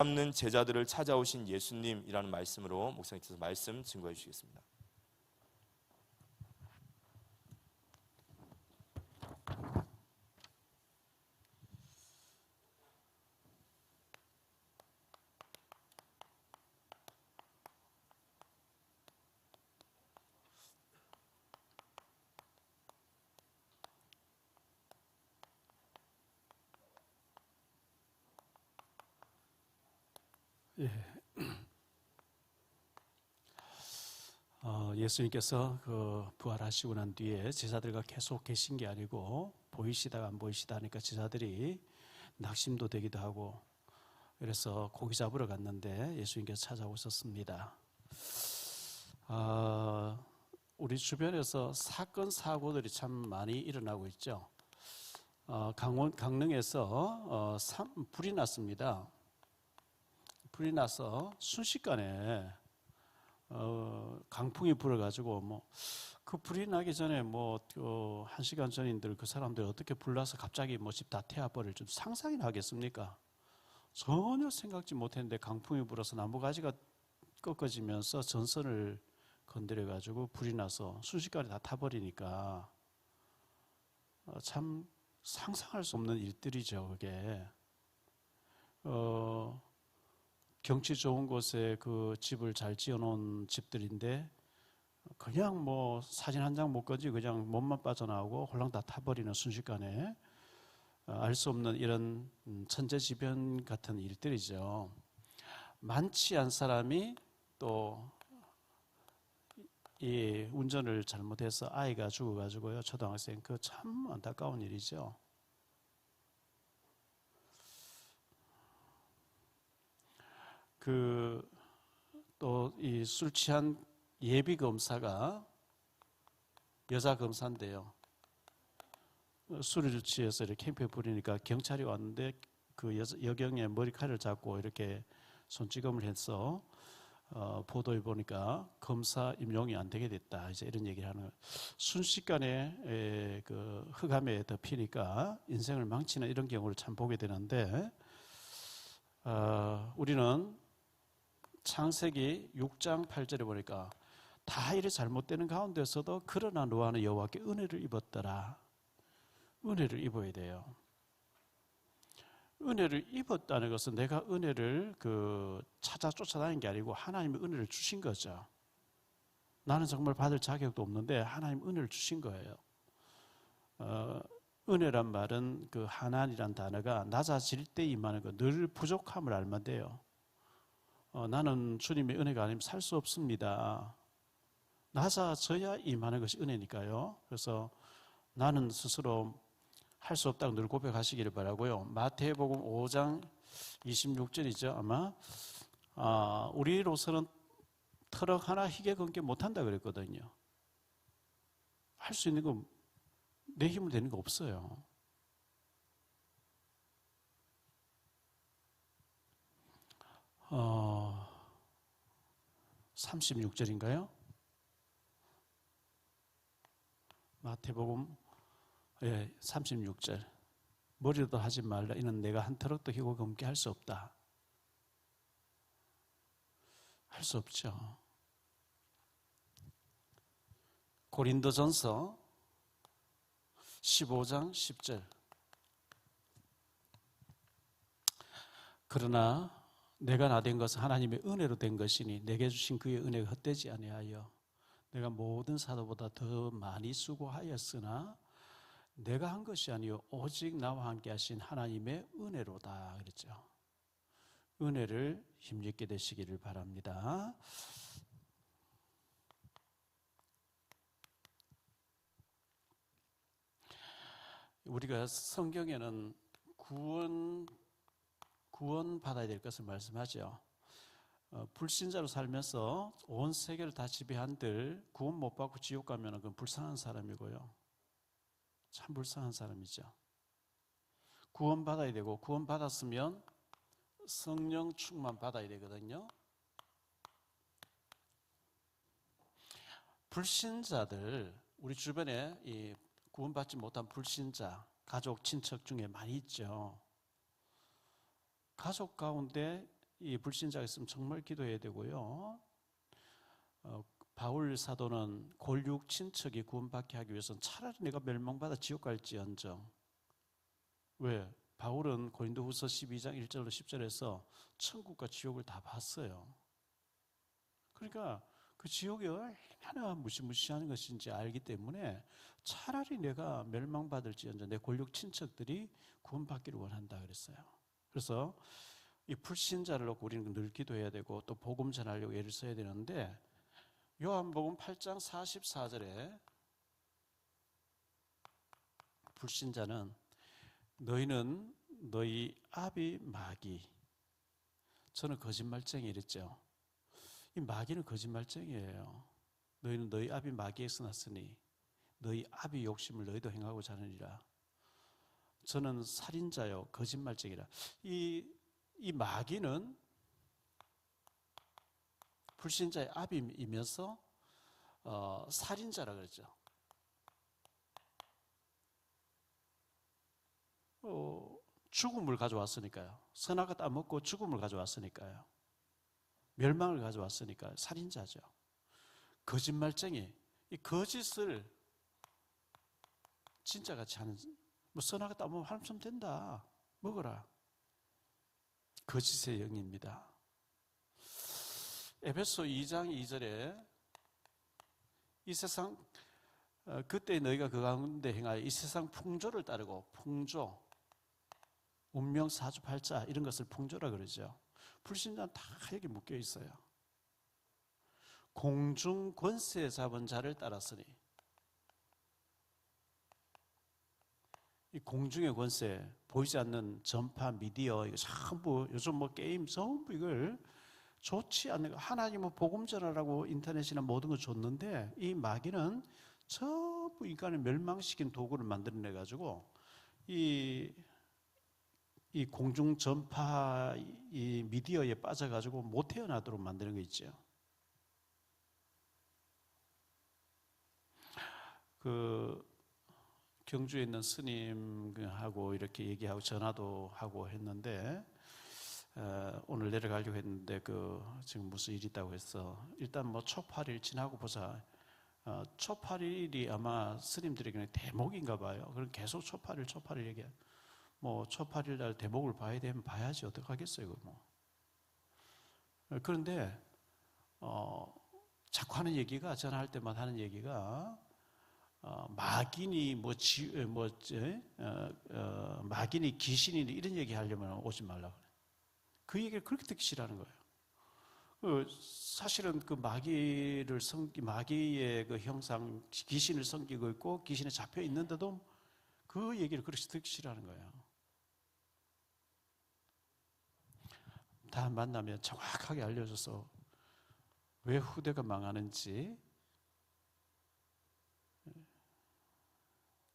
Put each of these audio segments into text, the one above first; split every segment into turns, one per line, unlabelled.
남는 제자들을 찾아오신 예수님이라는 말씀으로 목사님께서 말씀 증거해 주시겠습니다.
예수님께서 부활하시고 난 뒤에 제자들과 계속 계신 게 아니고 보이시다가 안 보이시다 하니까 제자들이 낙심도 되기도 하고, 그래서 고기 잡으러 갔는데 예수님께서 찾아오셨습니다. 우리 주변에서 사건 사고들이 참 많이 일어나고 있죠. 강릉에서 불이 났습니다. 불이 나서 순식간에 강풍이 불어가지고 그 불이 나기 전에 1시간 전인들 그 사람들 어떻게 불나서 갑자기 집 다 태워버릴 줄 상상이나 하겠습니까? 전혀 생각지 못했는데 강풍이 불어서 나무가지가 꺾어지면서 전선을 건드려가지고 불이 나서 순식간에 다 타버리니까 참 상상할 수 없는 일들이죠, 그게. 경치 좋은 곳에 그 집을 잘 지어놓은 집들인데 그냥 사진 한 장 못 건지 그냥 몸만 빠져나오고 홀랑 다 타버리는 순식간에 알 수 없는 이런 천재지변 같은 일들이죠. 많지 않은 사람이 또 이 운전을 잘못해서 아이가 죽어가지고요, 초등학생, 그 참 안타까운 일이죠. 또 이 술 취한 예비 검사가 여자 검사인데요. 술을 취해서 이렇게 캠프에 부리니까 경찰이 왔는데 그 여경의 머리칼을 잡고 이렇게 손찌검을 해서 보도해 보니까 검사 임용이 안 되게 됐다. 이제 이런 얘기를 하는 거예요. 순식간에 그 흑암에 덮이니까 인생을 망치는 이런 경우를 참 보게 되는데, 우리는 창세기 6장 8절에 보니까 다 일이 잘못되는 가운데서도 그러나 노아는 여호와께 은혜를 입었더라. 은혜를 입어야 돼요. 은혜를 입었다는 것은 내가 은혜를 찾아 쫓아다닌 게 아니고 하나님이 은혜를 주신 거죠. 나는 정말 받을 자격도 없는데 하나님 은혜를 주신 거예요. 은혜란 말은 그 하나니란 단어가 낮아질 때 임하는 거, 늘 부족함을 알면 돼요. 나는 주님의 은혜가 아니면 살 수 없습니다. 낮아져야 임하는 것이 은혜니까요. 그래서 나는 스스로 할 수 없다고 늘 고백하시기를 바라고요. 마태복음 5장 26절이죠. 아마 우리로서는 트럭 하나 희게 건게 못한다 그랬거든요. 할 수 있는 거 내 힘으로 되는 거 없어요. 어, 36절인가요? 마태복음 36절. 머리도 하지 말라. 이는 내가 한 트럭도 희고 검게 할 수 없다. 할 수 없죠. 고린도전서 15장 10절. 그러나 내가 나 된 것은 하나님의 은혜로 된 것이니 내게 주신 그의 은혜가 헛되지 아니하여 내가 모든 사도보다 더 많이 수고하였으나 내가 한 것이 아니요 오직 나와 함께 하신 하나님의 은혜로다 그랬죠. 은혜를 힘있게 되시기를 바랍니다. 우리가 성경에는 구원 받아야 될 것을 말씀하죠. 불신자로 살면서 온 세계를 다 지배한들 구원 못 받고 지옥 가면 그건 불쌍한 사람이고요. 참 불쌍한 사람이죠. 구원 받아야 되고, 구원 받았으면 성령 충만 받아야 되거든요. 불신자들, 우리 주변에 이 구원받지 못한 불신자, 가족, 친척 중에 많이 있죠. 가족 가운데 이 불신자가 있으면 정말 기도해야 되고요. 바울 사도는 골육 친척이 구원받게 하기 위해서는 차라리 내가 멸망받아 지옥 갈지언정. 왜? 바울은 고린도후서 12장 1절로 10절에서 천국과 지옥을 다 봤어요. 그러니까 그 지옥이 얼마나 무시무시한 것인지 알기 때문에 차라리 내가 멸망받을지언정 내 골육 친척들이 구원받기를 원한다 그랬어요. 그래서 이 불신자를 놓고 우리는 늘 기도해야 되고 또 복음 전하려고 애를 써야 되는데 요한복음 8장 44절에 불신자는 너희는 너희 아비 마귀, 저는 거짓말쟁이 이랬죠. 이 마귀는 거짓말쟁이에요. 너희는 너희 아비 마귀에서 났으니 너희 아비 욕심을 너희도 행하고자 하느니라. 저는 살인자요 거짓말쟁이라. 이 마귀는 불신자의 아비이면서 살인자라 그러죠. 죽음을 가져왔으니까요. 선악과 따먹고 죽음을 가져왔으니까요. 멸망을 가져왔으니까 살인자죠. 거짓말쟁이, 이 거짓을 진짜같이 하는, 뭐 선악과 따먹으면 한숨 된다, 먹어라. 거짓의 영입니다. 에베소 2장 2절에 이 세상 그때 너희가 그 가운데 행하여 이 세상 풍조를 따르고, 풍조, 운명 사주팔자 이런 것을 풍조라 그러죠. 불신자는 다 여기 묶여 있어요. 공중 권세 잡은 자를 따랐으니, 이 공중의 권세, 보이지 않는 전파, 미디어, 이거 전부 요즘 뭐 게임 전부 이걸 좋지 않는 거, 하나님은 복음 전하라고 인터넷이나 모든 걸 줬는데 이 마귀는 전부 인간을 멸망시킨 도구를 만들어내 가지고 이 공중 전파 이 미디어에 빠져 가지고 못 태어나도록 만드는 거 있죠. 그 경주에 있는 스님하고 이렇게 얘기하고 전화도 하고 했는데 오늘 내려가려고 했는데 지금 무슨 일이 있다고 해서 일단 뭐 초 8일 지나고 보자. 초 8일이 아마 스님들에게는 대목인가 봐요. 그럼 계속 초 8일 얘기해. 뭐 초 8일 날 대목을 봐야 되면 봐야지 어떡하겠어요, 이거 뭐. 그런데 자꾸 하는 얘기가, 전화할 때마다 하는 얘기가 마귀니 마귀니 귀신이 이런 얘기 하려면 오지 말라 그래. 그 얘기를 그렇게 듣기 싫어하는 거예요. 사실은 그 마귀의 그 형상, 귀신을 섬기고 있고 귀신에 잡혀 있는데도 그 얘기를 그렇게 듣기 싫어하는 거예요. 다 만나면 정확하게 알려줘서 왜 후대가 망하는지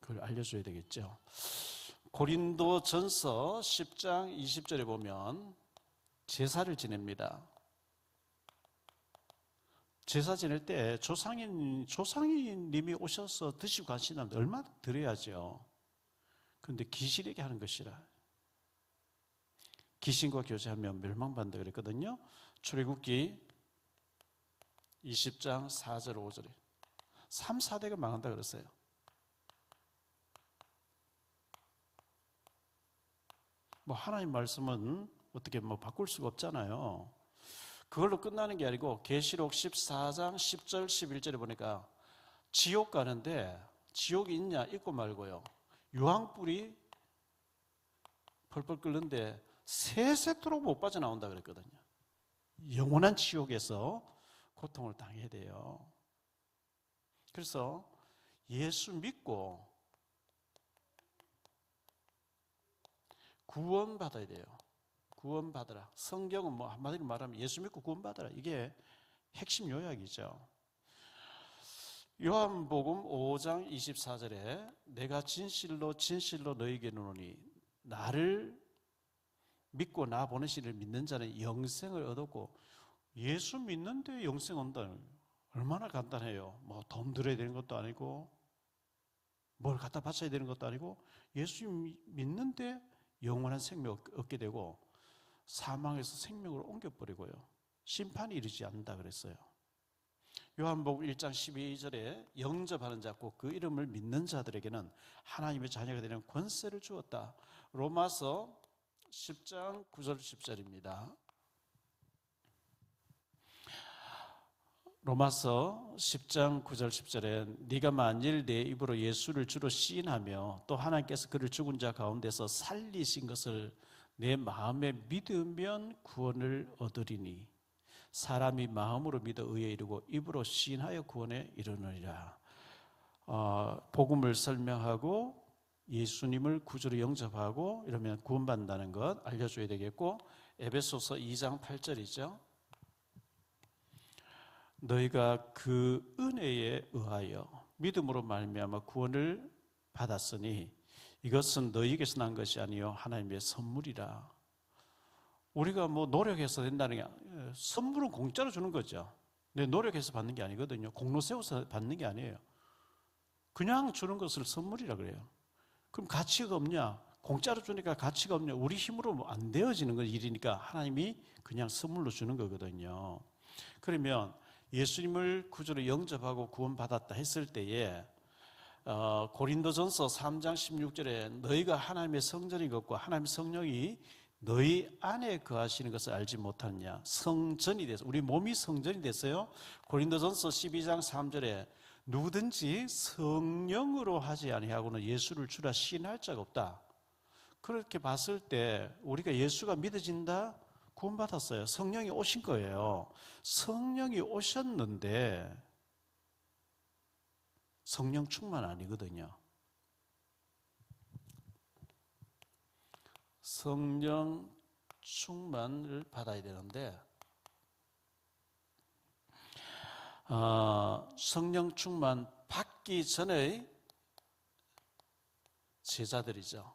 그걸 알려줘야 되겠죠. 고린도전서 10장 20절에 보면 제사를 지냅니다. 제사 지낼 때 조상님이 오셔서 드시고 가시면 얼마나 드려야죠. 그런데 귀신에게 하는 것이라. 귀신과 교제하면 멸망받는다 그랬거든요. 출애굽기 20장 4절 5절에 3, 4대가 망한다 그랬어요. 뭐 하나님 말씀은 어떻게 뭐 바꿀 수가 없잖아요. 그걸로 끝나는 게 아니고 계시록 14장 10절 11절에 보니까 지옥 가는데 지옥이 있냐 있고 말고요. 유황불이 펄펄 끓는데 세세토록 못 빠져나온다 그랬거든요. 영원한 지옥에서 고통을 당해야 돼요. 그래서 예수 믿고 구원받아야 돼요. 구원받으라. 성경은 뭐 한마디로 말하면 예수 믿고 구원받으라. 이게 핵심 요약이죠. 요한복음 5장 24절에 내가 진실로 너희에게 이르노니 나를 믿고 나 보내신 이를 믿는 자는 영생을 얻었고, 예수 믿는데 영생 온다는 얼마나 간단해요. 뭐 돈 들여야 되는 것도 아니고 뭘 갖다 바쳐야 되는 것도 아니고 예수 믿는데 영원한 생명 얻게 되고, 사망에서 생명으로 옮겨버리고요. 심판이 이르지 않는다 그랬어요. 요한복음 1장 12절에 영접하는 자, 꼭 그 이름을 믿는 자들에게는 하나님의 자녀가 되는 권세를 주었다. 로마서 10장 9절 10절입니다. 로마서 10장 9절 10절에 네가 만일 내 입으로 예수를 주로 시인하며 또 하나님께서 그를 죽은 자 가운데서 살리신 것을 내 마음에 믿으면 구원을 얻으리니 사람이 마음으로 믿어 의에 이르고 입으로 시인하여 구원에 이르느니라. 복음을 설명하고 예수님을 구주로 영접하고 이러면 구원받는다는 것 알려줘야 되겠고, 에베소서 2장 8절이죠. 너희가 그 은혜에 의하여 믿음으로 말미암아 구원을 받았으니 이것은 너희에게서 난 것이 아니요 하나님의 선물이라. 우리가 뭐 노력해서 된다는 게, 선물은 공짜로 주는 거죠. 내 노력해서 받는 게 아니거든요. 공로 세워서 받는 게 아니에요. 그냥 주는 것을 선물이라 그래요. 그럼 가치가 없냐? 공짜로 주니까 가치가 없냐? 우리 힘으로 안 되어지는 건 일이니까 하나님이 그냥 선물로 주는 거거든요. 그러면 예수님을 구주로 영접하고 구원받았다 했을 때에 고린도전서 3장 16절에 너희가 하나님의 성전인 것과 하나님의 성령이 너희 안에 거하시는 것을 알지 못하느냐. 성전이 됐어요. 우리 몸이 성전이 됐어요. 고린도전서 12장 3절에 누구든지 성령으로 하지 아니하고는 예수를 주라 시인할 자가 없다. 그렇게 봤을 때 우리가 예수가 믿어진다? 구원받았어요. 성령이 오신 거예요. 성령이 오셨는데 성령 충만 아니거든요. 성령 충만을 받아야 되는데 성령 충만 받기 전에 제자들이죠.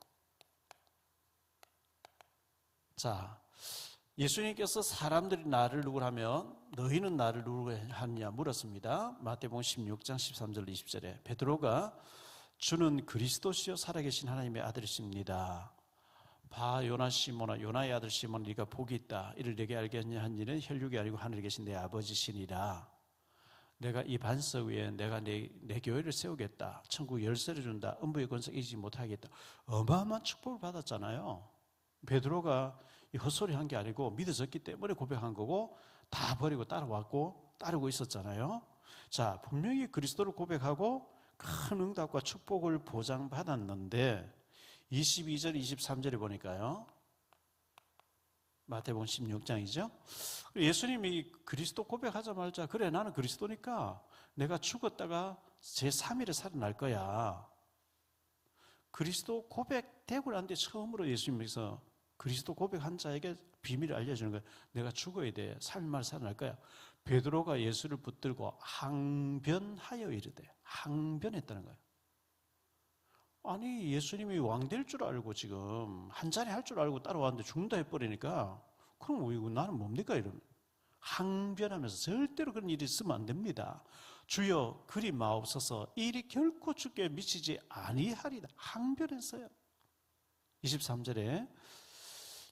자, 예수님께서 사람들이 나를 누구라 하면 너희는 나를 누구라 하느냐 물었습니다. 마태복음 16장 13절 20절에 베드로가 주는 그리스도시요 살아계신 하나님의 아들이십니다. 바 요나 시몬아 요나의 아들 시몬 네가 복이 있다. 이를 내게 알게 한 이는 혈육이 아니고 하늘에 계신 내 아버지시니라. 내가 이 반석 위에 내가 내 교회를 세우겠다. 천국 열쇠를 준다. 음부의 권세 이기지 못하겠다. 어마어마한 축복을 받았잖아요. 베드로가 헛소리 한 게 아니고 믿어졌기 때문에 고백한 거고 다 버리고 따라왔고 따르고 있었잖아요. 자, 분명히 그리스도를 고백하고 큰 응답과 축복을 보장받았는데 22절 23절에 보니까요. 마태복음 16장이죠. 예수님이 그리스도 고백하자마자 그래 나는 그리스도니까 내가 죽었다가 제3일에 살아날 거야. 그리스도 고백되고 난 뒤에 처음으로 예수님께서 그리스도 고백한 자에게 비밀을 알려주는 거예요. 내가 죽어야 돼. 3일 만에 살아날 거야. 베드로가 예수를 붙들고 항변하여 이르되 항변했다는 거예요. 아니 예수님이 왕 될 줄 알고 지금 한 자리 할 줄 알고 따라왔는데 죽는다 해버리니까 그럼 이거 나는 뭡니까 이러면 항변하면서 절대로 그런 일이 있으면 안 됩니다. 주여 그리 마옵소서 일이 결코 주께 미치지 아니하리다. 항변했어요. 23절에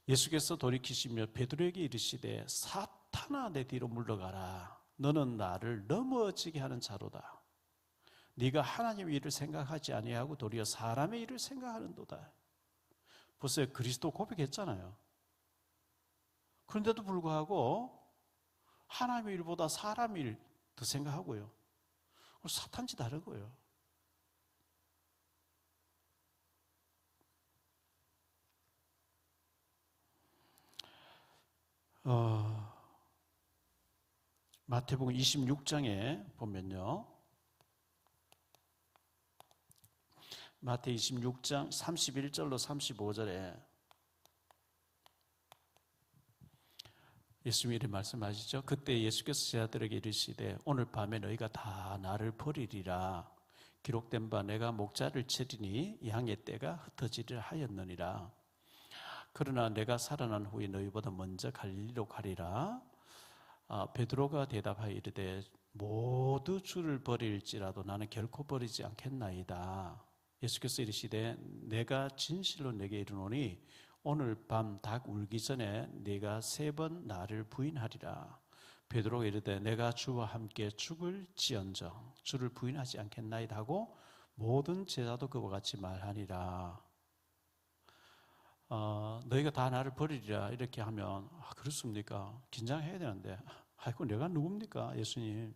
예수께서 돌이키시며 베드로에게 이르시되 사탄아 내 뒤로 물러가라. 너는 나를 넘어지게 하는 자로다. 네가 하나님의 일을 생각하지 아니하고 도리어 사람의 일을 생각하는도다. 보세요. 그리스도 고백했잖아요. 그런데도 불구하고 하나님의 일보다 사람의 일 더 생각하고요. 사탄지 다르고요. 마태복음 26장에 보면요. 마태 26장 31절로 35절에 예수님이 말씀하시죠. 그때 예수께서 제자들에게 이르시되 오늘 밤에 너희가 다 나를 버리리라. 기록된 바 내가 목자를 치리니 양의 떼가 흩어지리라 하였느니라. 그러나 내가 살아난 후에 너희보다 먼저 갈릴리로 가리라. 베드로가 대답하여 이르되 모두 주를 버릴지라도 나는 결코 버리지 않겠나이다. 예수께서 이르시되 내가 진실로 내게 이르노니 오늘 밤 닭 울기 전에 네가 3번 나를 부인하리라. 베드로가 이르되 내가 주와 함께 죽을지언정 주를 부인하지 않겠나이다 하고 모든 제자도 그와 같이 말하니라. 너희가 다 나를 버리리라 이렇게 하면 그렇습니까? 긴장해야 되는데 아이고 내가 누굽니까? 예수님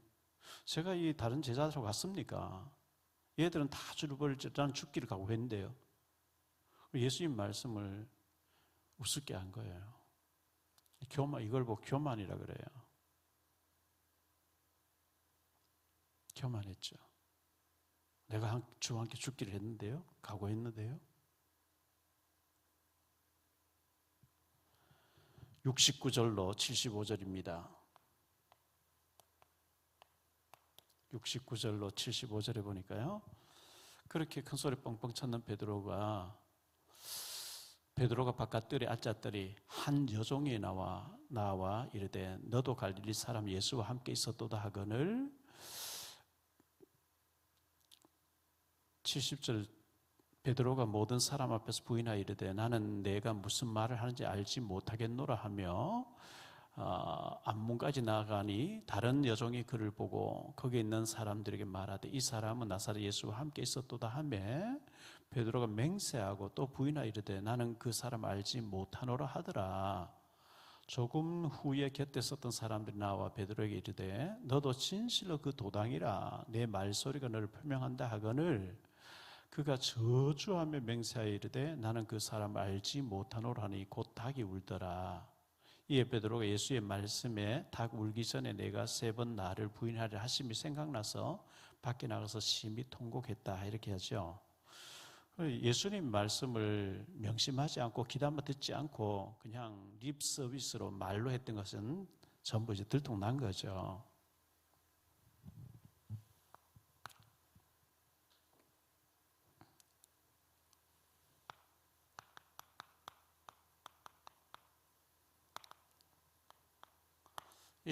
제가 이 다른 제자들하고 같습니까? 얘들은 다 주를 버릴지 나는 죽기를 각오했는데요. 예수님 말씀을 우습게 한 거예요. 이걸 보고 교만이라 그래요. 교만했죠. 내가 주와 함께 죽기를 했는데요. 각오했는데요. 69절로 75절입니다. 69절로 75절에 보니까요. 그렇게 큰 소리 뻥뻥 쳤는 베드로가 바깥들에 앉았더니 한 여종이 나와 이르되 너도 갈릴리 사람 예수와 함께 있었도다 하거늘 70절 베드로가 모든 사람 앞에서 부인하여 이르되 나는 내가 무슨 말을 하는지 알지 못하겠노라 하며 앞문까지 나아가니 다른 여종이 그를 보고 거기 있는 사람들에게 말하되 이 사람은 나사렛 예수와 함께 있었도다 하며 베드로가 맹세하고 또 부인하여 이르되 나는 그 사람 알지 못하노라 하더라. 조금 후에 곁에 섰던 사람들이 나와 베드로에게 이르되 너도 진실로 그 도당이라 내 말소리가 너를 표명한다 하거늘 그가 저주하며 맹세하여 이르되 나는 그 사람 알지 못하노라 하니 곧 닭이 울더라. 이에 베드로가 예수의 말씀에 닭 울기 전에 내가 3번 나를 부인하리라 하심이 생각나서 밖에 나가서 심히 통곡했다 이렇게 하죠. 예수님 말씀을 명심하지 않고 귀담아 듣지 않고 그냥 립 서비스로 말로 했던 것은 전부 이제 들통난 거죠.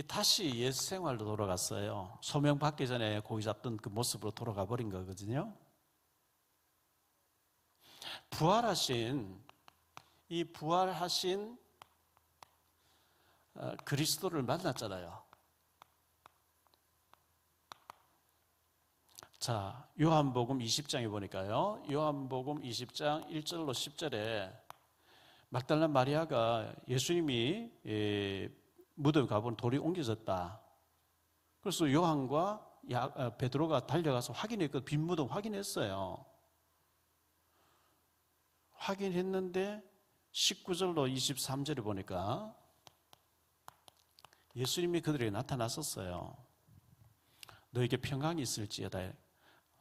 다시 옛 생활로 돌아갔어요. 소명 받기 전에 고기 잡던 그 모습으로 돌아가 버린 거거든요. 부활하신 그리스도를 만났잖아요. 자, 요한복음 20장에 보니까요. 요한복음 20장 1절로 10절에 막달라 마리아가 예수님이 무덤에 가보니 돌이 옮겨졌다. 그래서 요한과 베드로가 달려가서 확인했거든요. 빈 무덤 확인했어요. 확인했는데 19절로 23절에 보니까 예수님이 그들에게 나타났었어요. 너에게 평강이 있을지어다.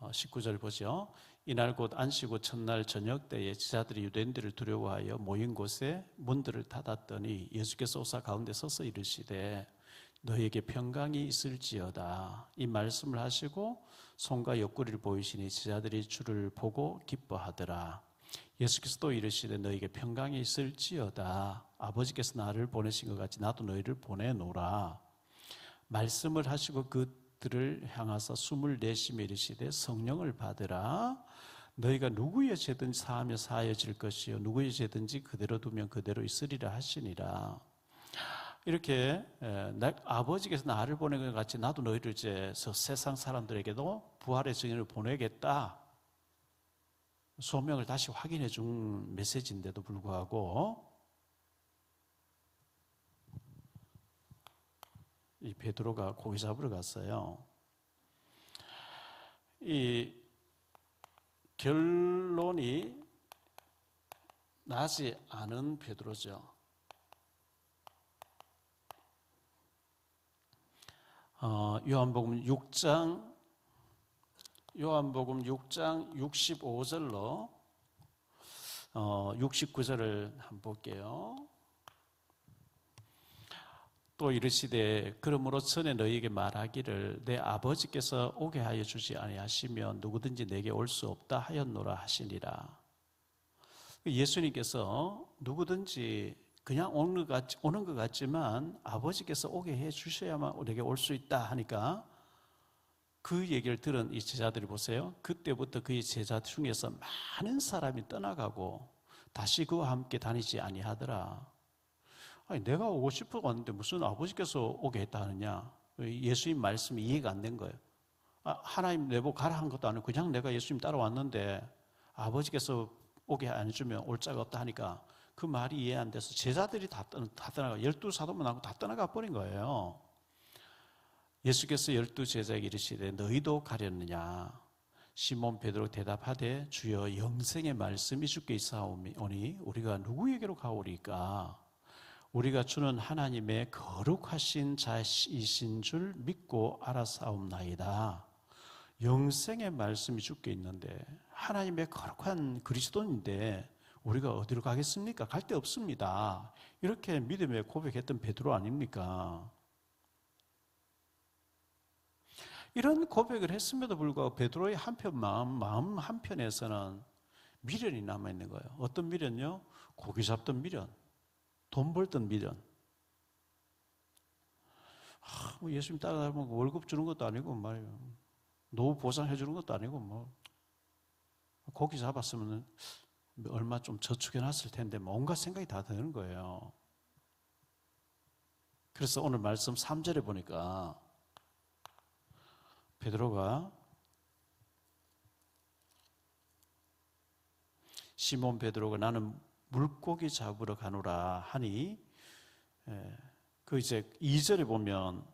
19절 보죠. 이날 곧 안식 후 첫날 저녁 때에 제자들이 유대인들을 두려워하여 모인 곳에 문들을 닫았더니 예수께서 오사 가운데 서서 이르시되 너에게 평강이 있을지어다. 이 말씀을 하시고 손과 옆구리를 보이시니 제자들이 주를 보고 기뻐하더라. 예수께서 또 이르시되 너에게 평강이 있을지어다. 아버지께서 나를 보내신 것 같이 나도 너희를 보내노라. 말씀을 하시고 그들을 향하사 숨을 내쉬며 이르시되 성령을 받으라. 너희가 누구의 죄든지 사하며 사하여질 것이요 누구의 죄든지 그대로 두면 그대로 있으리라 하시니라. 이렇게 아버지께서 나를 보낸 것 같이 나도 너희를 이제 세상 사람들에게도 부활의 증인을 보내겠다. 소명을 다시 확인해 준 메시지인데도 불구하고 이 베드로가 고기 잡으러 갔어요. 이 결론이 나지 않은 베드로죠. 요한복음 6장 65절로 69절을 한번 볼게요. 또 이르시되 그러므로 전에 너희에게 말하기를 내 아버지께서 오게 하여 주지 아니하시면 누구든지 내게 올 수 없다 하였노라 하시니라. 예수님께서 누구든지 그냥 오는 것 같지만 아버지께서 오게 해 주셔야만 내게 올 수 있다 하니까 그 얘기를 들은 이 제자들이 보세요. 그때부터 그의 제자 중에서 많은 사람이 떠나가고 다시 그와 함께 다니지 아니하더라. 아니, 내가 오고 싶어 왔는데 무슨 아버지께서 오게 했다 하느냐? 예수님 말씀이 이해가 안 된 거예요. 하나님 내보고 가라 한 것도 아니고 그냥 내가 예수님 따라왔는데 아버지께서 오게 안 해주면 올 자가 없다 하니까 그 말이 이해 안 돼서 제자들이 다 떠나가, 12사도만 하고 다 떠나가 버린 거예요. 예수께서 12제자에게 이르시되 너희도 가렸느냐? 시몬 베드로 대답하되 주여 영생의 말씀이 주께 있사오니 우리가 누구에게로 가오리까? 우리가 주는 하나님의 거룩하신 자이신 줄 믿고 알아사옵나이다. 영생의 말씀이 주께 있는데 하나님의 거룩한 그리스도인데 우리가 어디로 가겠습니까? 갈 데 없습니다. 이렇게 믿음에 고백했던 베드로 아닙니까? 이런 고백을 했음에도 불구하고 베드로의 한편 마음 한편에서는 미련이 남아있는 거예요. 어떤 미련요? 고기 잡던 미련, 돈 벌던 미련. 뭐 예수님 따라다니면 월급 주는 것도 아니고 말이에요. 노후 보상해 주는 것도 아니고 뭐 고기 잡았으면 얼마 좀 저축해 놨을 텐데 뭐 온갖 생각이 다 드는 거예요. 그래서 오늘 말씀 3절에 보니까 베드로가 시몬 베드로가 나는 물고기 잡으러 가노라 하니 그 이제 2절에 보면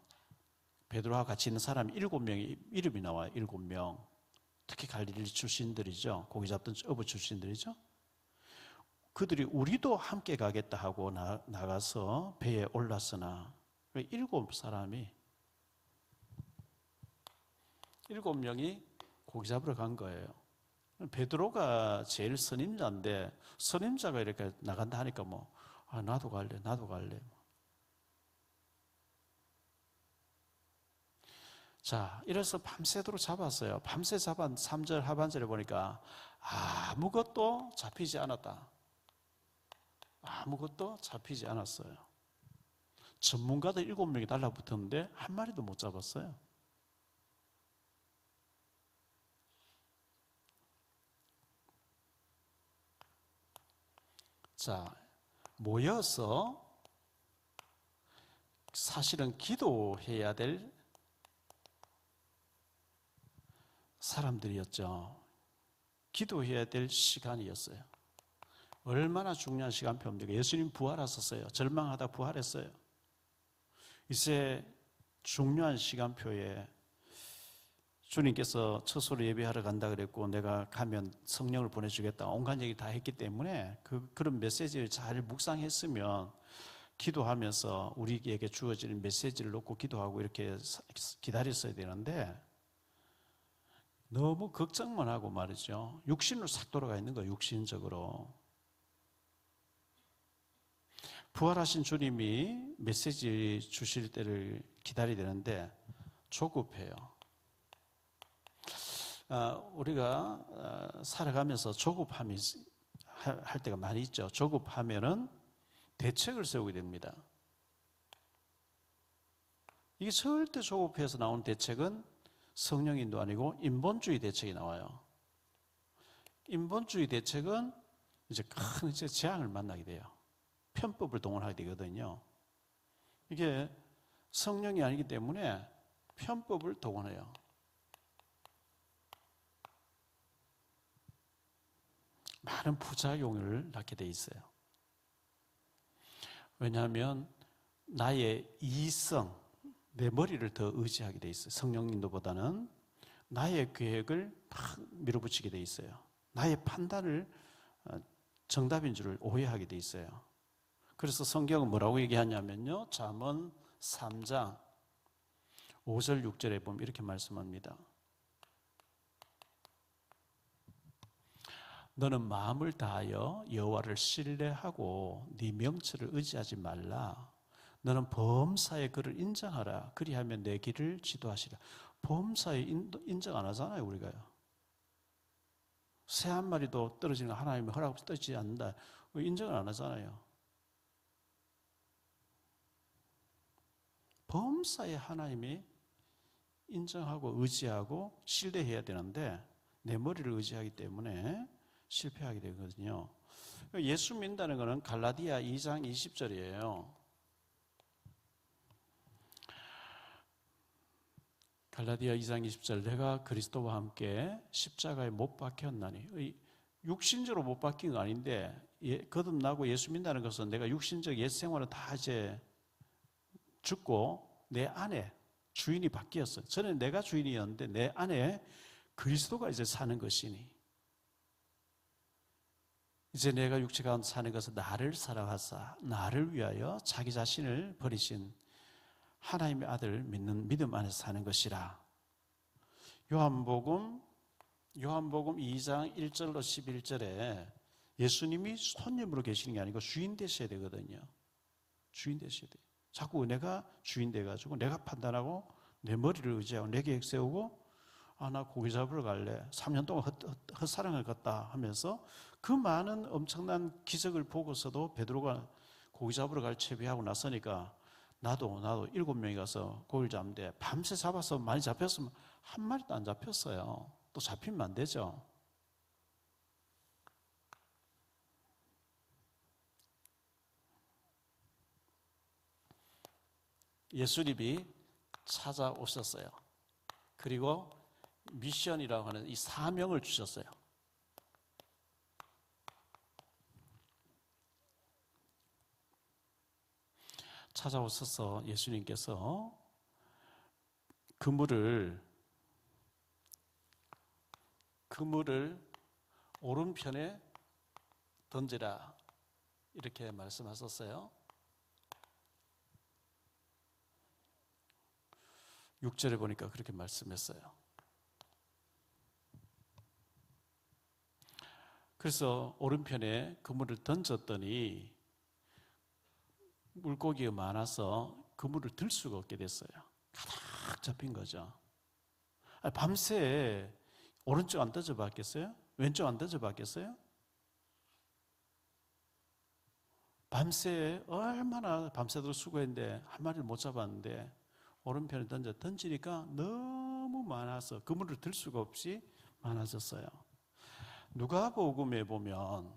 베드로와 같이 있는 사람 7명의 이름이 나와요. 7명. 특히 갈릴리 출신들이죠. 고기 잡던 어부 출신들이죠. 그들이 우리도 함께 가겠다 하고 나가서 배에 올랐으나 7사람이 7명이 고기 잡으러 간 거예요. 베드로가 제일 선임자인데 선임자가 이렇게 나간다 하니까 나도 갈래. 자, 이래서 밤새도록 잡았어요. 밤새 잡은 3절 하반절에 보니까 아무것도 잡히지 않았다. 아무것도 잡히지 않았어요. 전문가들 7명이 달라붙었는데 한 마리도 못 잡았어요. 자, 모여서 사실은 기도해야 될 사람들이었죠. 기도해야 될 시간이었어요. 얼마나 중요한 시간표입니까? 예수님 부활하셨어요. 절망하다 부활했어요. 이제 중요한 시간표에 주님께서 처소로 예배하러 간다 그랬고 내가 가면 성령을 보내주겠다 온갖 얘기 다 했기 때문에 그런 메시지를 잘 묵상했으면 기도하면서 우리에게 주어지는 메시지를 놓고 기도하고 이렇게 기다렸어야 되는데 너무 걱정만 하고 말이죠. 육신으로 싹 돌아가 있는 거예요. 육신적으로. 부활하신 주님이 메시지 주실 때를 기다려야 되는데 조급해요. 우리가 살아가면서 조급함이 할 때가 많이 있죠. 조급하면은 대책을 세우게 됩니다. 이게 절대 조급해서 나온 대책은 성령인도 아니고 인본주의 대책이 나와요. 인본주의 대책은 이제 큰 재앙을 만나게 돼요. 편법을 동원하게 되거든요. 이게 성령이 아니기 때문에 편법을 동원해요. 많은 부작용을 낳게 돼 있어요. 왜냐하면 나의 이성, 내 머리를 더 의지하게 돼 있어요. 성령 인도보다는 나의 계획을 막 밀어붙이게 돼 있어요. 나의 판단을 정답인 줄을 오해하게 돼 있어요. 그래서 성경은 뭐라고 얘기하냐면요. 잠언 3장 5절 6절에 보면 이렇게 말씀합니다. 너는 마음을 다하여 여호와를 신뢰하고 네 명철을 의지하지 말라. 너는 범사에 그를 인정하라. 그리하면 내 길을 지도하시라. 범사에 인정 안 하잖아요, 우리가요. 새 한 마리도 떨어지는 거 하나님의 허락 없이 떨어지지 않는다. 인정을 안 하잖아요. 범사에 하나님이 인정하고 의지하고 신뢰해야 되는데 내 머리를 의지하기 때문에 실패하게 되거든요. 예수 믿는다는 것은 갈라디아 2장 20절이에요. 갈라디아 2장 20절, 내가 그리스도와 함께 십자가에 못 박혔나니. 육신적으로 못 박힌 건 아닌데, 거듭나고 예수 믿는다는 것은 내가 육신적 옛 생활은 다 이제 죽고 내 안에 주인이 바뀌었어요. 전에 내가 주인이었는데 내 안에 그리스도가 이제 사는 것이니, 이제 내가 육체 가운데 사는 것은 나를 사랑하사 나를 위하여 자기 자신을 버리신 하나님의 아들 믿는 믿음 안에서 사는 것이라. 요한복음 2장 1절로 11절에 예수님이 손님으로 계시는 게 아니고 주인 되셔야 되거든요. 주인 되셔야 돼요. 자꾸 내가 주인 돼가지고 내가 판단하고 내 머리를 의지하고 내 계획 세우고, 나 고기 잡으러 갈래, 3년 동안 헛사랑을 걷다 하면서 그 많은 엄청난 기적을 보고서도 베드로가 고기 잡으러 갈 채비하고 나서니까 나도 7명이 가서 고기를 잡는데 밤새 잡아서 많이 잡혔으면 한 마리도 안 잡혔어요. 또 잡히면 안 되죠. 예수님이 찾아오셨어요. 그리고 미션이라고 하는 이 사명을 주셨어요. 찾아오셔서 예수님께서 그물을 오른편에 던지라 이렇게 말씀하셨어요. 6절에 보니까 그렇게 말씀했어요. 그래서 오른편에 그물을 던졌더니 물고기가 많아서 그물을 들 수가 없게 됐어요. 가득 잡힌 거죠. 밤새 오른쪽 안 던져봤겠어요? 왼쪽 안 던져봤겠어요? 밤새 얼마나 밤새도록 수고했는데 한 마리를 못 잡았는데 오른편에 던지니까 너무 많아서 그물을 들 수가 없이 많아졌어요. 누가복음에 보면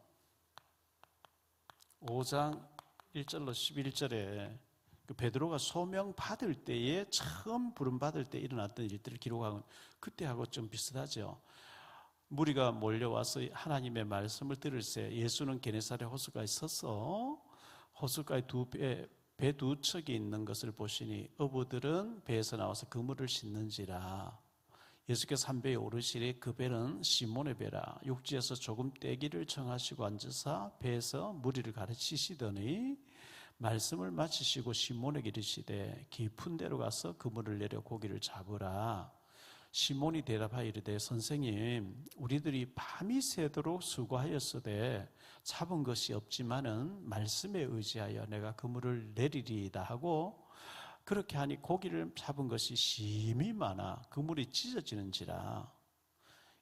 5장 1절로 11절에 그 베드로가 소명 받을 때에 처음 부름 받을 때 일어났던 일들을 기록하고 그때하고 좀 비슷하죠. 무리가 몰려와서 하나님의 말씀을 들을새 예수는 게네사렛 호숫가에 서서 호숫가에 배 두 척이 있는 것을 보시니 어부들은 배에서 나와서 그물을 싣는지라. 예수께서 한 배에 오르시니 그 배는 시몬의 배라. 육지에서 조금 떼기를 청하시고 앉으사 배에서 무리를 가르치시더니 말씀을 마치시고 시몬에게 이르시되 깊은 데로 가서 그물을 내려 고기를 잡으라. 시몬이 대답하여 이르되 선생님, 우리들이 밤이 새도록 수고하였으되 잡은 것이 없지만은 말씀에 의지하여 내가 그물을 내리리이다 하고, 그렇게 하니 고기를 잡은 것이 심히 많아 그물이 찢어지는지라.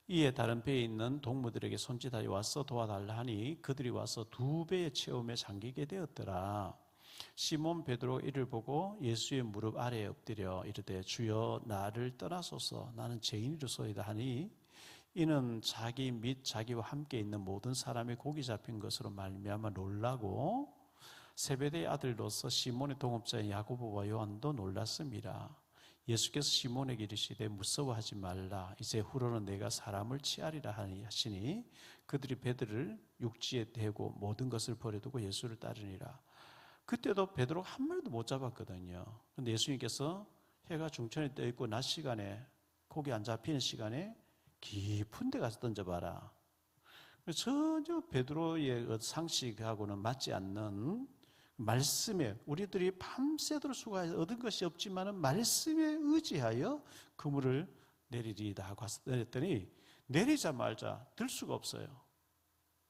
이에 다른 배에 있는 동무들에게 손짓하여 와서 도와달라 하니 그들이 와서 2배의 체험에 잠기게 되었더라. 시몬 베드로 이를 보고 예수의 무릎 아래에 엎드려 이르되 주여 나를 떠나소서 나는 죄인이로소이다 하니, 이는 자기 및 자기와 함께 있는 모든 사람이 고기 잡힌 것으로 말미암아 놀라고 세베대의 아들로서 시몬의 동업자인 야고보와 요한도 놀랐습니다. 예수께서 시몬에게 이르시되 무서워하지 말라. 이제 후로는 내가 사람을 취하리라 하시니 그들이 배들을 육지에 대고 모든 것을 버려두고 예수를 따르니라. 그때도 베드로 한 마리도 못 잡았거든요. 그런데 예수님께서 해가 중천에 떠 있고 낮 시간에 고기 안 잡히는 시간에 깊은 데 가서 던져봐라. 전혀 베드로의 상식하고는 맞지 않는 말씀에, 우리들이 밤새도록 수고해서 얻은 것이 없지만 말씀에 의지하여 그물을 내리리다 하고 내렸더니 내리자마자 들 수가 없어요.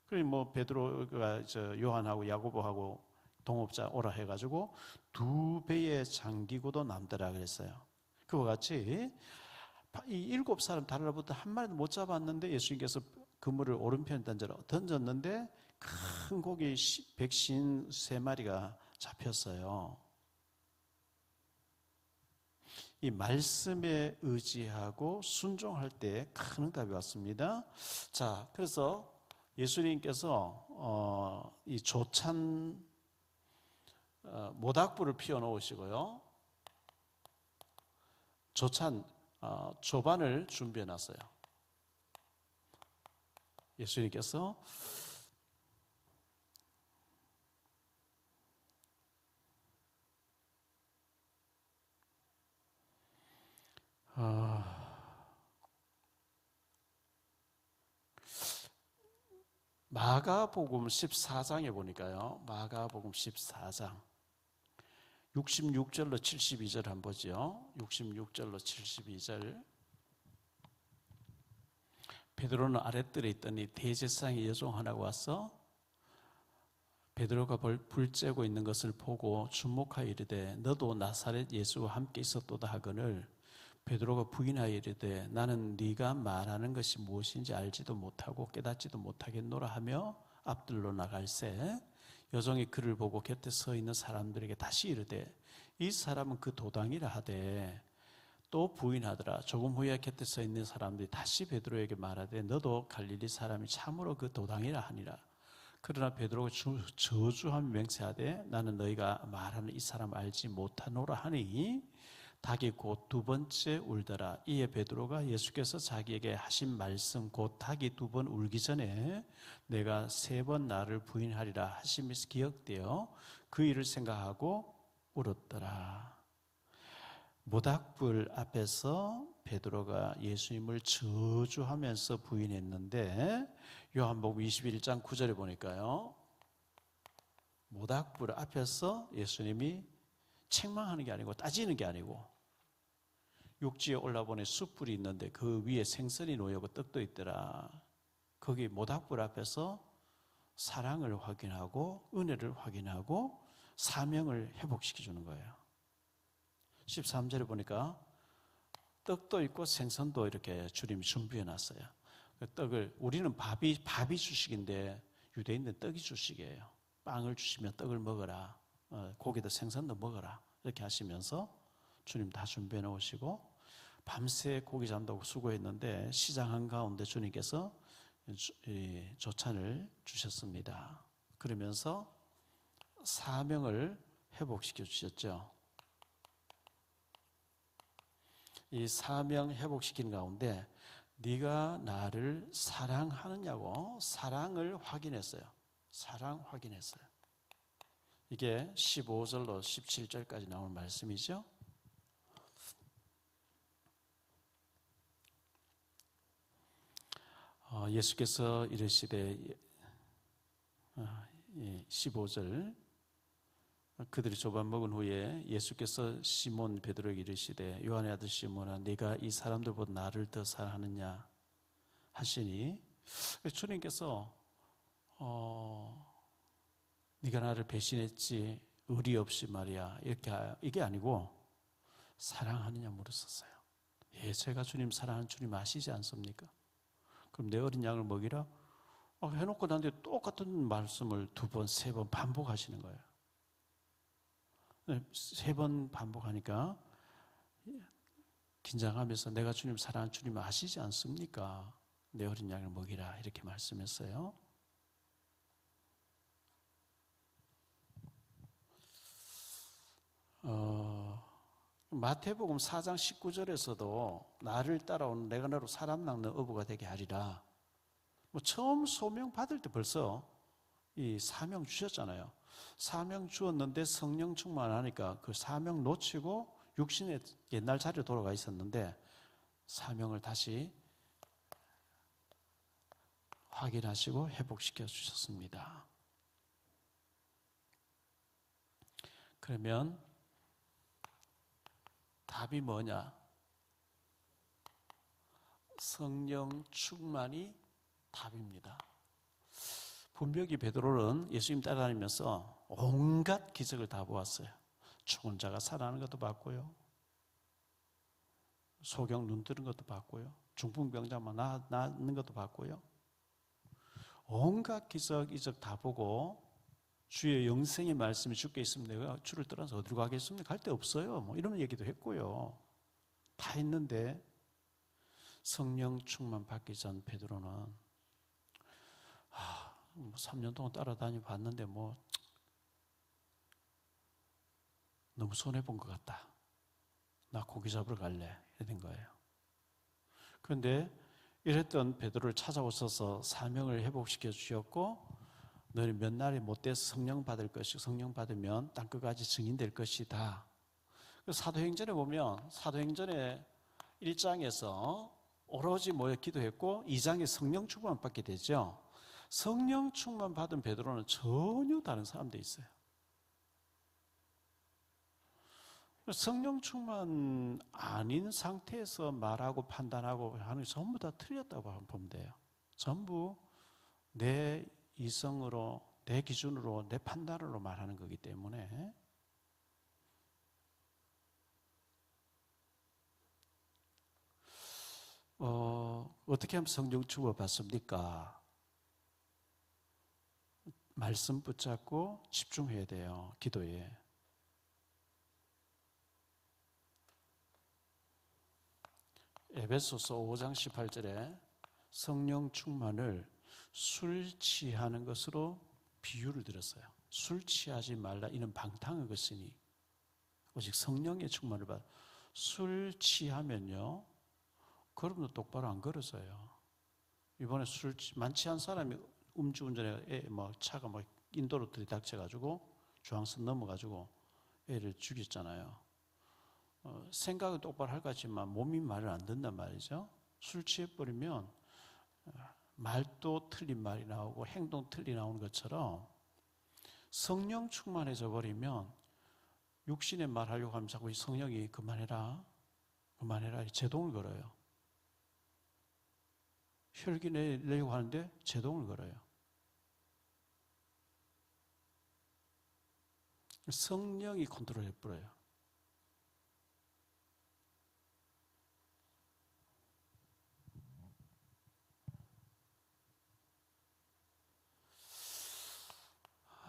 그러니 베드로가 요한하고 야고보하고 동업자 오라 해가지고 2배에 잠기고도 남더라 그랬어요. 그와 같이 이 7사람 달라붙어 한 마리도 못 잡았는데 예수님께서 그물을 오른편에 던졌는데 큰 고기 153마리가 잡혔어요. 이 말씀에 의지하고 순종할 때 큰 응답이 왔습니다. 자, 그래서 예수님께서 이 조찬 모닥불을 피워 놓으시고요. 조찬 조반을 준비해 놨어요. 예수님께서 마가복음 14장에 보니까요. 마가복음 14장 66절로 72절 한번 보죠. 66절로 72절. 베드로는 아랫뜰에 있더니 대제사장의 여종 하나가 와서 베드로가 불 쬐고 있는 것을 보고 주목하여 이르되 너도 나사렛 예수와 함께 있었도다 하거늘 베드로가 부인하여 이르되 나는 네가 말하는 것이 무엇인지 알지도 못하고 깨닫지도 못하겠노라 하며 앞들로 나갈새 여종이 그를 보고 곁에 서 있는 사람들에게 다시 이르되 이 사람은 그 도당이라 하되 또 부인하더라. 조금 후에 곁에 서 있는 사람들이 다시 베드로에게 말하되 너도 갈릴리 사람이 참으로 그 도당이라 하니라. 그러나 베드로가 저주하며 맹세하되 나는 너희가 말하는 이 사람 알지 못하노라 하니 닭이 곧 두 번째 울더라. 이에 베드로가 예수께서 자기에게 하신 말씀 곧 닭이 두 번 울기 전에 내가 세 번 나를 부인하리라 하심이 기억되어 그 일을 생각하고 울었더라. 모닥불 앞에서 베드로가 예수님을 저주하면서 부인했는데 요한복음 21장 9절에 보니까요. 모닥불 앞에서 예수님이 책망하는 게 아니고 따지는 게 아니고 육지에 올라보니 숯불이 있는데 그 위에 생선이 놓여고 떡도 있더라. 거기 모닥불 앞에서 사랑을 확인하고 은혜를 확인하고 사명을 회복시켜 주는 거예요. 13절에 보니까 떡도 있고 생선도 이렇게 주님이 준비해 놨어요. 그 떡을 우리는 밥이 주식인데 유대인들은 떡이 주식이에요. 빵을 주시면 떡을 먹어라. 고기도 생선도 먹어라. 이렇게 하시면서 주님 다 준비해 놓으시고 밤새 고기 잡는다고 수고했는데 시장 한가운데 주님께서 조찬을 주셨습니다. 그러면서 사명을 회복시켜 주셨죠. 이 사명 회복시키는 가운데 네가 나를 사랑하느냐고 사랑을 확인했어요. 사랑 확인했어요. 이게 15절로 17절까지 나오는 말씀이죠. 예수께서 이르시되 15절 그들이 조반 먹은 후에 예수께서 시몬 베드로에게 이르시되 요한의 아들 시몬아 네가 이 사람들보다 나를 더 사랑하느냐 하시니 주님께서 네가 나를 배신했지 의리 없이 말이야 이게 아니고 사랑하느냐 물었었어요. 예, 제가 주님 사랑하는 주님 아시지 않습니까? 그럼 내 어린 양을 먹이라? 해놓고 나한테 똑같은 말씀을 두 번, 세 번 반복하시는 거예요. 세 번 반복하니까 긴장하면서 내가 주님 사랑하는 주님 아시지 않습니까? 내 어린 양을 먹이라 이렇게 말씀했어요. 마태복음 4장 19절에서도 나를 따라오는 내가 너로 사람 낚는 어부가 되게 하리라. 처음 소명 받을 때 벌써 이 사명 주셨잖아요. 사명 주었는데 성령 충만하니까 그 사명 놓치고 육신의 옛날 자리로 돌아가 있었는데 사명을 다시 확인하시고 회복시켜 주셨습니다. 그러면 답이 뭐냐? 성령 충만이 답입니다. 분명히 베드로는 예수님 따라다니면서 온갖 기적을 다 보았어요. 죽은 자가 살아나는 것도 봤고요. 소경 눈 뜨는 것도 봤고요. 중풍병자만 낫는 것도 봤고요. 온갖 기적, 이적 다 보고 주의 영생의 말씀이 주께 있으면 내가 주를 떠나서 어디로 가겠습니까? 갈 데 없어요. 이런 얘기도 했고요. 다 했는데 성령 충만 받기 전 베드로는 뭐 3년 동안 따라다니 봤는데 뭐 너무 손해본 것 같다. 나 고기 잡으러 갈래. 이런 거예요. 그런데 이랬던 베드로를 찾아오셔서 사명을 회복시켜 주셨고 너는 몇 날이 못 돼서 성령 받을 것이고 성령 받으면 땅끝까지 증인될 것이다. 사도행전에 보면 사도행전의 1장에서 오로지 모여 기도했고 2장에 성령 충만 받게 되죠. 성령 충만 받은 베드로는 전혀 다른 사람도 있어요. 성령 충만 아닌 상태에서 말하고 판단하고 하는 게 전부 다 틀렸다고 보면 돼요. 전부 내 이성으로, 내 기준으로, 내 판단으로 말하는 거기 때문에 어떻게 하면 성령 충만 받습니까? 말씀 붙잡고 집중해야 돼요. 기도에. 에베소서 5장 18절에 성령 충만을 술 취하는 것으로 비유를 들었어요. 술 취하지 말라 이는 방탕한 것이니 오직 성령의 충만을 받아. 술 취하면요 걸음도 똑바로 안 걸어져요. 이번에 술 만취한 사람이 음주운전에 차가 인도로 들이닥쳐가지고 중앙선 넘어가지고 애를 죽였잖아요. 생각은 똑바로 할 것 같지만 몸이 말을 안 듣는단 말이죠. 술 취해버리면 말도 틀린 말이 나오고 행동 틀리 나오는 것처럼 성령 충만해져 버리면 육신의 말 하려고 하면 자꾸 성령이 그만해라 제동을 걸어요. 혈기 내려고 하는데 제동을 걸어요. 성령이 컨트롤 해버려요.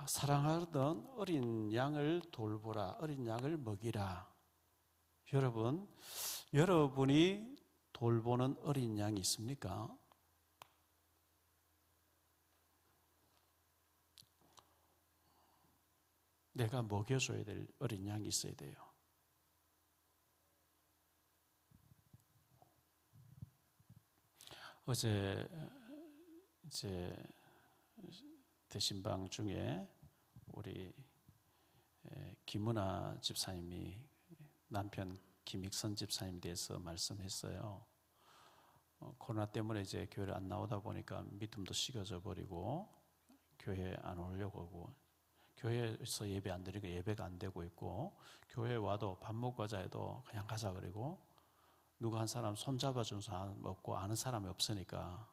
사랑하던 어린 양을 돌보라. 어린 양을 먹이라. 여러분, 여러분이 돌보는 어린 양이 있습니까? 내가 먹여줘야 될 어린 양이 있어야 돼요. 어제 이제 대신방 중에 우리 김은아 집사님이 남편 김익선 집사님 대해서 말씀했어요. 코로나 때문에 이제 교회를 안 나오다 보니까 믿음도 식어져 버리고 교회 안 오려고 하고 교회에서 예배 안 드리니까 예배가 안 되고 있고 교회 와도 밥 먹고 가자 해도 그냥 가자 그러고 누가 한 사람 손잡아 주는 사람 없고 아는 사람이 없으니까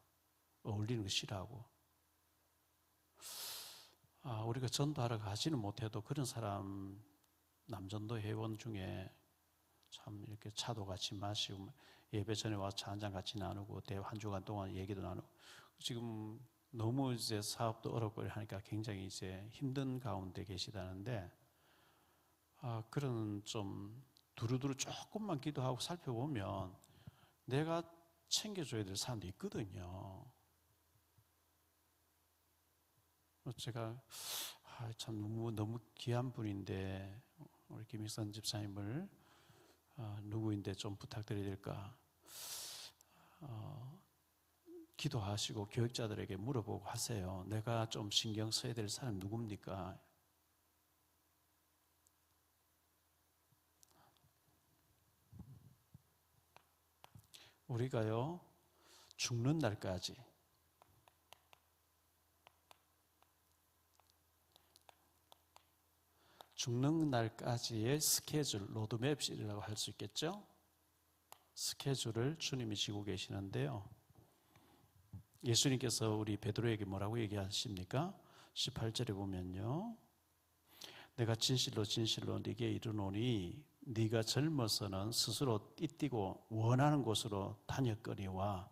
어울리는 거 싫어하고 우리가 전도하러 가지는 못해도 그런 사람 남전도 회원 중에 참 이렇게 차도 같이 마시고 예배 전에 와서 차 한잔 같이 나누고 한 주간 동안 얘기도 나누고 지금 너무 이제 사업도 어렵고 하니까 굉장히 이제 힘든 가운데 계시다는데 그런 좀 두루두루 조금만 기도하고 살펴보면 내가 챙겨줘야 될 사람도 있거든요. 제가 참 너무 귀한 분인데 우리 김익선 집사님을 누구인데 좀 부탁드려야 될까? 기도하시고 교육자들에게 물어보고 하세요. 내가 좀 신경 써야 될 사람 누굽니까? 우리가요 죽는 날까지 죽는 날까지의 스케줄, 로드맵이라고 할 수 있겠죠? 스케줄을 주님이 지고 계시는데요. 예수님께서 우리 베드로에게 뭐라고 얘기하십니까? 18절에 보면요. 내가 진실로 진실로 네게 이르노니 네가 젊어서는 스스로 띠띠고 원하는 곳으로 다녔거니와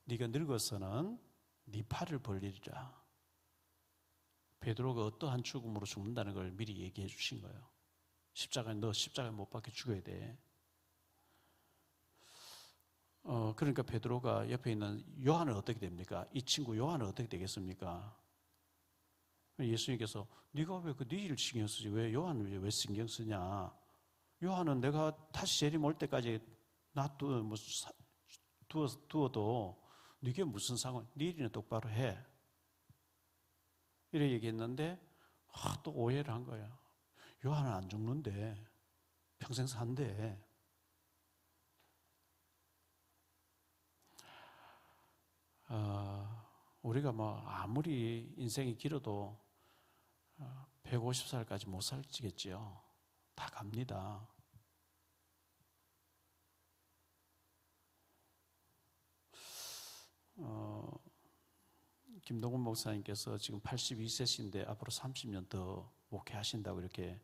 네가 늙어서는 네 팔을 벌리리라. 베드로가 어떠한 죽음으로 죽는다는 걸 미리 얘기해 주신 거예요. 너 십자가에 못 박혀 죽어야 돼. 그러니까 베드로가 옆에 있는 요한은 어떻게 됩니까? 이 친구 요한은 어떻게 되겠습니까? 예수님께서 네가 왜 그 네 일 신경 쓰지? 왜 요한을 왜 신경 쓰냐? 요한은 내가 다시 재림 올 때까지 놔두 뭐 두어도 네게 무슨 상관? 네 일이나 똑바로 해. 이래 얘기했는데 또 오해를 한 거야. 요한은 안 죽는데 평생 산대. 우리가 뭐 아무리 인생이 길어도 150살까지 못 살지겠지요. 다 갑니다. 김동훈 목사님께서 지금 82세신데 앞으로 30년 더 목회하신다고 이렇게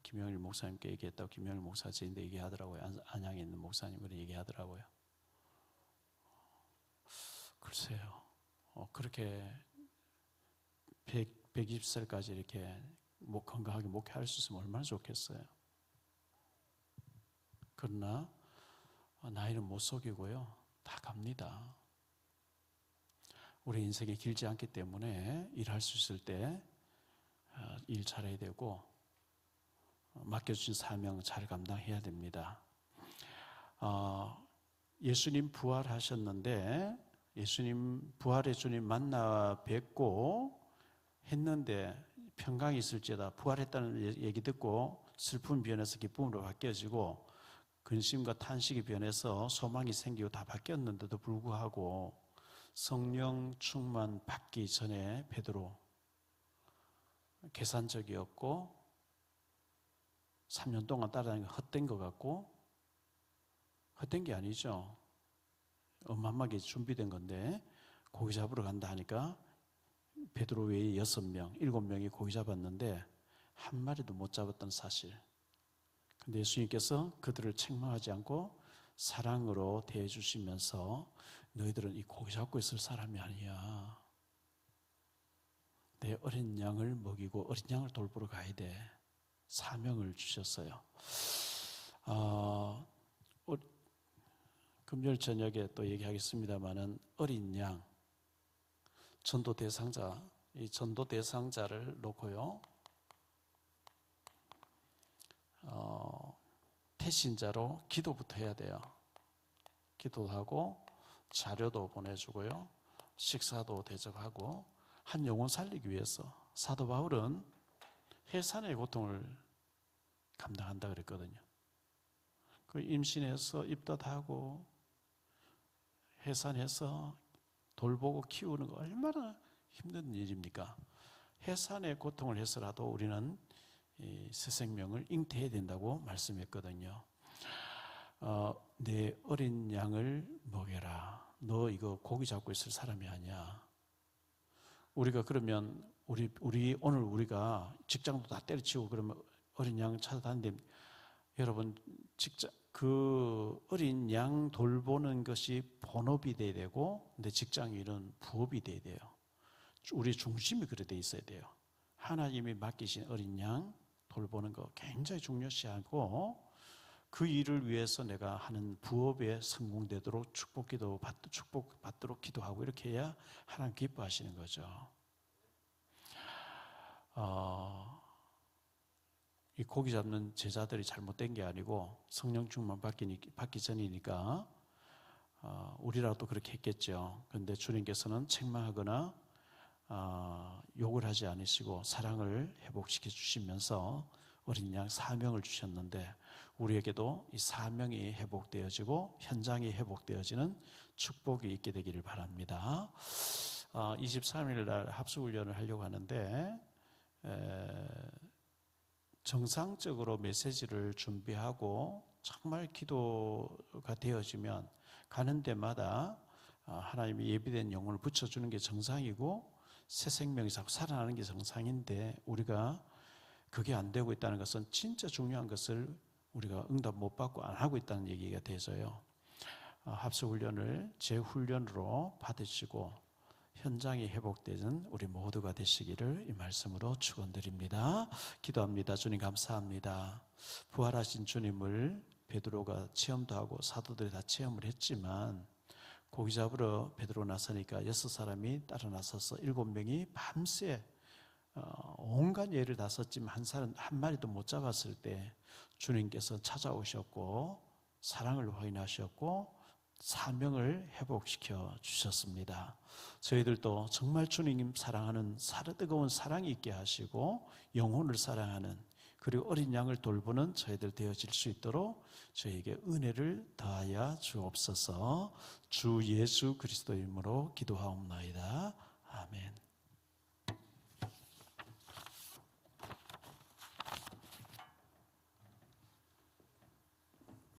김영일 목사님께 얘기했다고 김영일 목사 저인데 얘기하더라고요. 안양에 있는 목사님 그렇게 얘기하더라고요. 글쎄요. 그렇게 120살까지 이렇게 건강하게 목회할 수 있으면 얼마나 좋겠어요. 그러나 나이는 못 속이고요. 다 갑니다. 우리 인생이 길지 않기 때문에 일할 수 있을 때 일 잘해야 되고 맡겨주신 사명 잘 감당해야 됩니다. 예수님 부활하셨는데 예수님 부활의 주님 만나 뵙고 했는데 평강이 있을지어다 부활했다는 얘기 듣고 슬픔이 변해서 기쁨으로 바뀌어지고 근심과 탄식이 변해서 소망이 생기고 다 바뀌었는데도 불구하고 성령 충만 받기 전에 베드로 계산적이었고 3년 동안 따라다니는 거 헛된 것 같고 헛된 게 아니죠. 어마어마하게 준비된 건데 고기 잡으러 간다 하니까 베드로 외에 6명, 7명이 고기 잡았는데 한 마리도 못 잡았던 사실. 근데 예수님께서 그들을 책망하지 않고 사랑으로 대해 주시면서 너희들은 이 고기 잡고 있을 사람이 아니야. 내 어린 양을 먹이고 어린 양을 돌보러 가야 돼. 사명을 주셨어요. 금요일 저녁에 또 얘기하겠습니다만은 어린 양, 전도 대상자, 이 전도 대상자를 놓고요. 태신자로 기도부터 해야 돼요. 기도하고 자료도 보내주고요. 식사도 대접하고 한 영혼 살리기 위해서 사도 바울은 해산의 고통을 감당한다 그랬거든요. 그 임신해서 입덧하고 해산해서 돌보고 키우는 거 얼마나 힘든 일입니까? 해산의 고통을 해서라도 우리는 새 생명을 잉태해야 된다고 말씀했거든요. 내 어린 양을 먹여라. 너 이거 고기 잡고 있을 사람이 아니야. 우리가 그러면 오늘 우리가 직장도 다 때려치우고 그러면 어린 양 찾아다니는데 여러분 그 어린 양 돌보는 것이 본업이 돼야 되고 내 직장 일은 부업이 돼야 돼요. 우리 중심이 그래 돼 있어야 돼요. 하나님이 맡기신 어린 양 돌보는 거 굉장히 중요시하고 그 일을 위해서 내가 하는 부업에 성공되도록 축복받도록 기도하고 이렇게 해야 하나님 기뻐하시는 거죠. 이 고기 잡는 제자들이 잘못된 게 아니고 성령 충만 받기 전이니까 우리라도 그렇게 했겠죠. 그런데 주님께서는 책망하거나 욕을 하지 않으시고 사랑을 회복시켜 주시면서 어린 양 사명을 주셨는데 우리에게도 이 사명이 회복되어지고 현장이 회복되어지는 축복이 있게 되기를 바랍니다. 23일 날 합수훈련을 하려고 하는데 정상적으로 메시지를 준비하고 정말 기도가 되어지면 가는 데마다 하나님이 예비된 영혼을 붙여주는 게 정상이고 새 생명이 자꾸 살아나는 게 정상인데 우리가 그게 안 되고 있다는 것은 진짜 중요한 것을 우리가 응답 못 받고 안 하고 있다는 얘기가 돼서요. 합수훈련을 재훈련으로 받으시고 현장이 회복되는 우리 모두가 되시기를 이 말씀으로 축원드립니다. 기도합니다. 주님 감사합니다. 부활하신 주님을 베드로가 체험도 하고 사도들이 다 체험을 했지만 고기 잡으러 베드로 나서니까 6사람이 따라 나서서 7명이 밤새 온갖 예를 다 썼지만 한 마리도 못 잡았을 때 주님께서 찾아오셨고 사랑을 확인하셨고 사명을 회복시켜 주셨습니다. 저희들도 정말 주님 사랑하는 뜨거운 사랑이 있게 하시고 영혼을 사랑하는 그리고 어린 양을 돌보는 저희들 되어질 수 있도록 저희에게 은혜를 더하여 주옵소서. 주 예수 그리스도 이름으로 기도하옵나이다. 아멘.